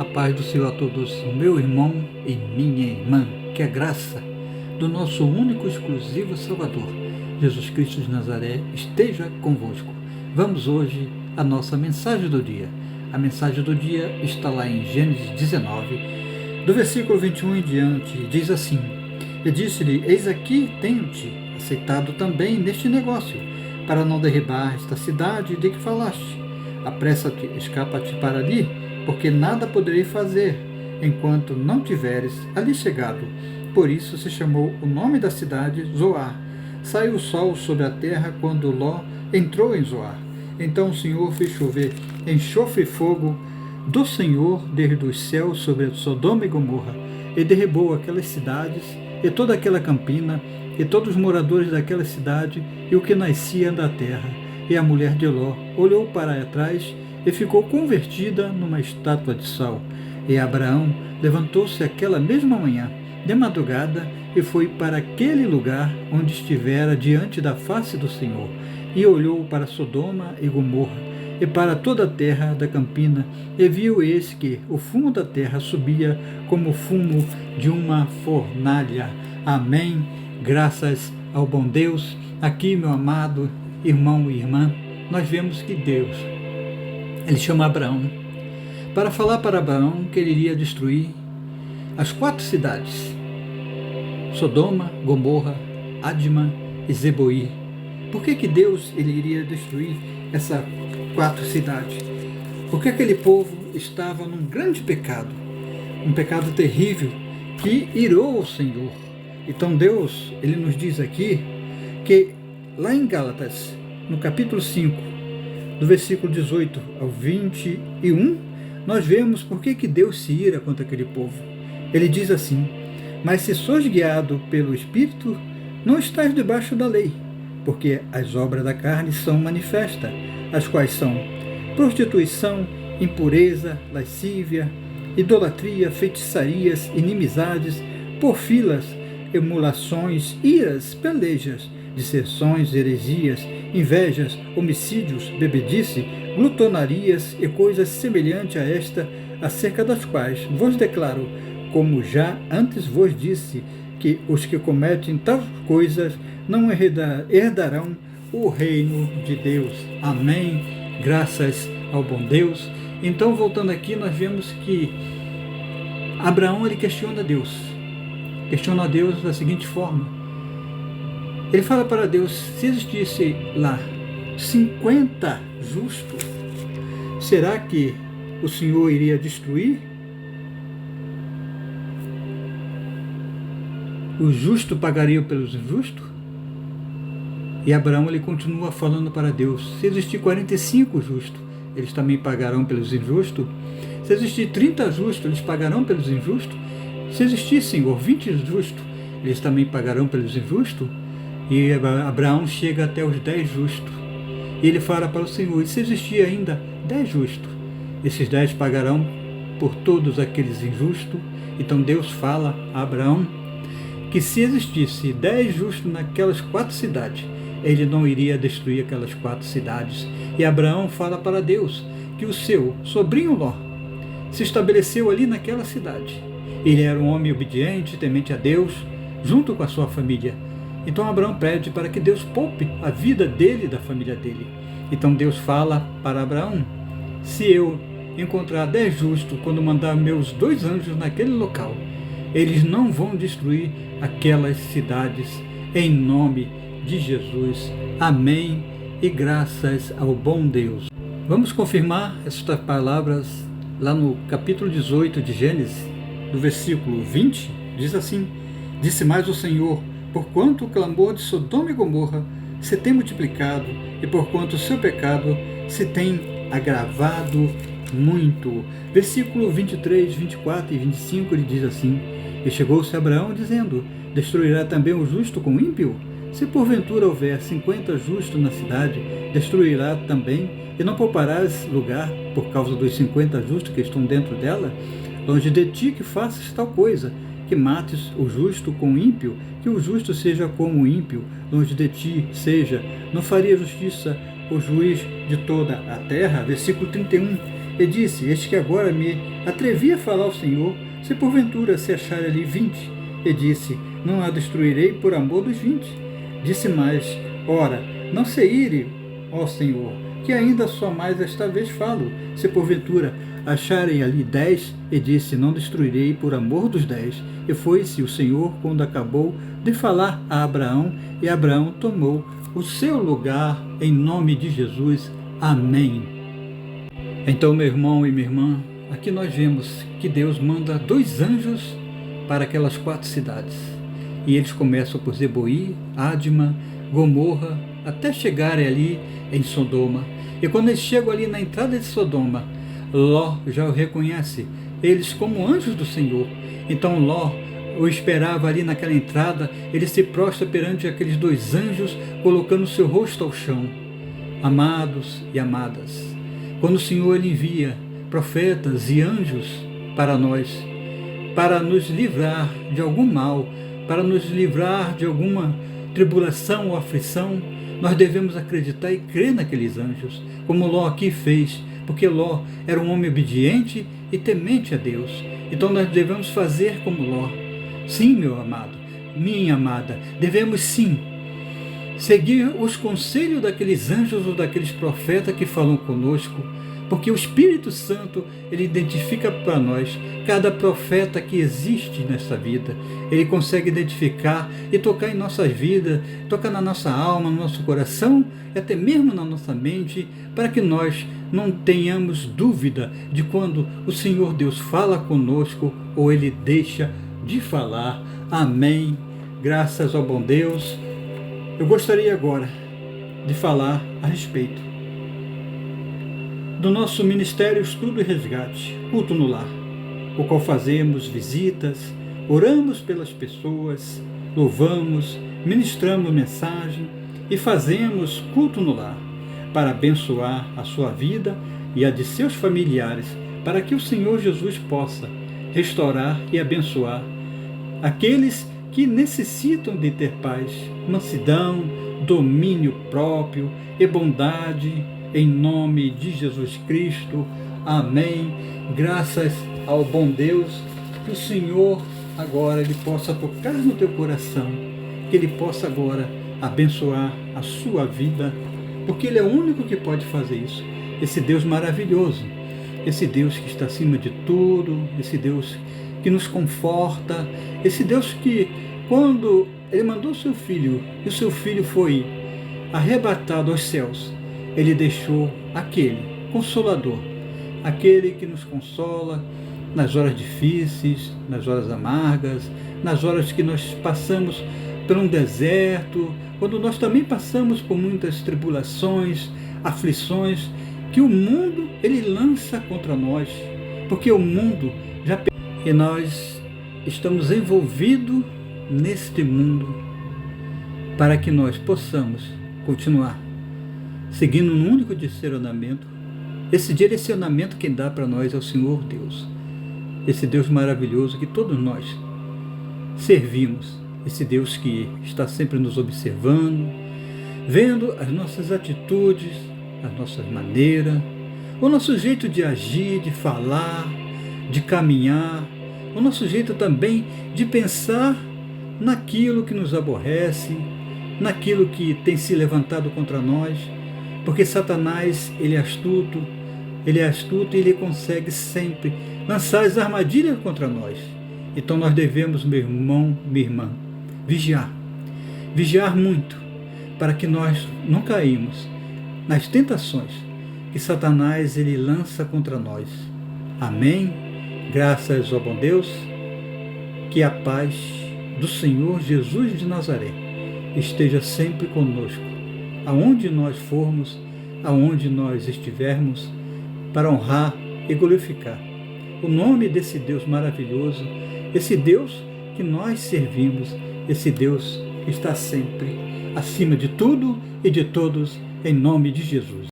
A paz do Senhor a todos, meu irmão e minha irmã, que a graça do nosso único e exclusivo Salvador, Jesus Cristo de Nazaré, esteja convosco. Vamos hoje à nossa mensagem do dia. A mensagem do dia está lá em Gênesis 19, do versículo 21 em diante, diz assim: E disse-lhe, eis aqui tenho-te aceitado também neste negócio, para não derribar esta cidade de que falaste. Apressa-te, escapa-te para ali, porque nada poderei fazer, enquanto não tiveres ali chegado. Por isso se chamou o nome da cidade Zoar. Saiu o sol sobre a terra quando Ló entrou em Zoar. Então o Senhor fez chover enxofre e fogo do Senhor desde os céus sobre Sodoma e Gomorra, e derribou aquelas cidades, e toda aquela campina, e todos os moradores daquela cidade, e o que nascia da terra. E a mulher de Ló olhou para trás, e ficou convertida numa estátua de sal. E Abraão levantou-se aquela mesma manhã, de madrugada, e foi para aquele lugar onde estivera diante da face do Senhor, e olhou para Sodoma e Gomorra, e para toda a terra da campina, e viu eis que o fumo da terra subia como o fumo de uma fornalha. Amém. Graças ao bom Deus. Aqui, meu amado irmão e irmã, nós vemos que Deus, ele chama Abraão para falar para Abraão que ele iria destruir as 4 cidades, Sodoma, Gomorra, Adma e Zeboim. Por que Deus ele iria destruir essas 4 cidades? Porque aquele povo estava num grande pecado, um pecado terrível que irou o Senhor. Então Deus, ele nos diz aqui que lá em Gálatas, no capítulo 5, do versículo 18 ao 21, nós vemos por que Deus se ira contra aquele povo. Ele diz assim: Mas se sois guiado pelo Espírito, não estáis debaixo da lei, porque as obras da carne são manifestas, as quais são prostituição, impureza, lascívia, idolatria, feitiçarias, inimizades, porfilas, emulações, iras, pelejas, dissensões, heresias, invejas, homicídios, bebedice, glutonarias e coisas semelhantes a esta, acerca das quais vos declaro, como já antes vos disse, que os que cometem tais coisas não herdarão o reino de Deus. Amém. Graças ao bom Deus. Então, voltando aqui, nós vemos que Abraão ele questiona Deus da seguinte forma. Ele fala para Deus: se existisse lá 50 justos, será que o Senhor iria destruir? Os justos pagariam pelos injustos? E Abraão ele continua falando para Deus: se existir 45 justos, eles também pagarão pelos injustos? Se existir 30 justos, eles pagarão pelos injustos? Se existir, Senhor, 20 justos, eles também pagarão pelos injustos? E Abraão chega até os 10 justos. E ele fala para o Senhor: e se existir ainda 10 justos, esses 10 pagarão por todos aqueles injustos? Então Deus fala a Abraão que se existisse 10 justos naquelas 4 cidades, ele não iria destruir aquelas 4 cidades. E Abraão fala para Deus que o seu sobrinho Ló se estabeleceu ali naquela cidade. Ele era um homem obediente, temente a Deus, junto com a sua família. Então Abraão pede para que Deus poupe a vida dele e da família dele. Então Deus fala para Abraão: se eu encontrar 10 justos quando mandar meus 2 anjos naquele local, eles não vão destruir aquelas cidades, em nome de Jesus. Amém. E graças ao bom Deus. Vamos confirmar estas palavras lá no capítulo 18 de Gênesis, do versículo 20, diz assim: Disse mais o Senhor: porquanto o clamor de Sodoma e Gomorra se tem multiplicado, e porquanto o seu pecado se tem agravado muito. Versículo 23, 24 e 25, ele diz assim: E chegou-se Abraão, dizendo: Destruirá também o justo com o ímpio? Se porventura houver 50 justos na cidade, destruirá também, e não pouparás lugar por causa dos 50 justos que estão dentro dela? Longe de ti que faças tal coisa, que mates o justo com o ímpio, que o justo seja como o ímpio, longe de ti seja. Não faria justiça o juiz de toda a terra? Versículo 31. e disse: eis que agora me atrevi a falar ao Senhor, se porventura se achar ali 20. E disse: não a destruirei por amor dos 20. Disse mais: ora, não se ire, ó Senhor, que ainda só mais esta vez falo, se porventura acharem ali 10, e disse: não destruirei por amor dos 10. E foi-se o Senhor quando acabou de falar a Abraão, e Abraão tomou o seu lugar em nome de Jesus. Amém. Então, meu irmão e minha irmã, aqui nós vemos que Deus manda 2 anjos para aquelas 4 cidades. E eles começam por Zeboim, Adma, Gomorra, até chegarem ali em Sodoma. E quando eles chegam ali na entrada de Sodoma, Ló já o reconhece, eles como anjos do Senhor. Então Ló o esperava ali naquela entrada, ele se prostra perante aqueles 2 anjos, colocando seu rosto ao chão. Amados e amadas, quando o Senhor ele envia profetas e anjos para nós, para nos livrar de algum mal, para nos livrar de alguma tribulação ou aflição, nós devemos acreditar e crer naqueles anjos, como Ló aqui fez, porque Ló era um homem obediente e temente a Deus. Então nós devemos fazer como Ló. Sim, meu amado, minha amada, devemos sim seguir os conselhos daqueles anjos ou daqueles profetas que falam conosco, porque o Espírito Santo, ele identifica para nós cada profeta que existe nessa vida. Ele consegue identificar e tocar em nossas vidas, tocar na nossa alma, no nosso coração e até mesmo na nossa mente, para que nós não tenhamos dúvida de quando o Senhor Deus fala conosco ou ele deixa de falar. Amém. Graças ao bom Deus. Eu gostaria agora de falar a respeito do nosso Ministério Estudo e Resgate, Culto no Lar, o qual fazemos visitas, oramos pelas pessoas, louvamos, ministramos mensagem e fazemos culto no lar, para abençoar a sua vida e a de seus familiares, para que o Senhor Jesus possa restaurar e abençoar aqueles que necessitam de ter paz, mansidão, domínio próprio e bondade, em nome de Jesus Cristo. Amém. Graças ao bom Deus, que o Senhor agora ele possa tocar no teu coração, que ele possa agora abençoar a sua vida, porque ele é o único que pode fazer isso. Esse Deus maravilhoso, esse Deus que está acima de tudo, esse Deus que nos conforta, esse Deus que, quando ele mandou o seu filho, e o seu filho foi arrebatado aos céus, ele deixou aquele consolador, aquele que nos consola nas horas difíceis, nas horas amargas, nas horas que nós passamos por um deserto, quando nós também passamos por muitas tribulações, aflições, que o mundo ele lança contra nós, porque o mundo já... E nós estamos envolvidos neste mundo para que nós possamos continuar seguindo um único direcionamento. Esse direcionamento quem dá para nós é o Senhor Deus, esse Deus maravilhoso que todos nós servimos, esse Deus que está sempre nos observando, vendo as nossas atitudes, as nossas maneiras, o nosso jeito de agir, de falar, de caminhar, o nosso jeito também de pensar naquilo que nos aborrece, naquilo que tem se levantado contra nós, porque Satanás ele é astuto e ele consegue sempre lançar as armadilhas contra nós. Então nós devemos, meu irmão, minha irmã, vigiar muito, para que nós não caímos nas tentações que Satanás ele lança contra nós. Amém? Graças ao bom Deus, que a paz do Senhor Jesus de Nazaré esteja sempre conosco, aonde nós formos, aonde nós estivermos, para honrar e glorificar o nome desse Deus maravilhoso, esse Deus que nós servimos, esse Deus que está sempre acima de tudo e de todos, em nome de Jesus.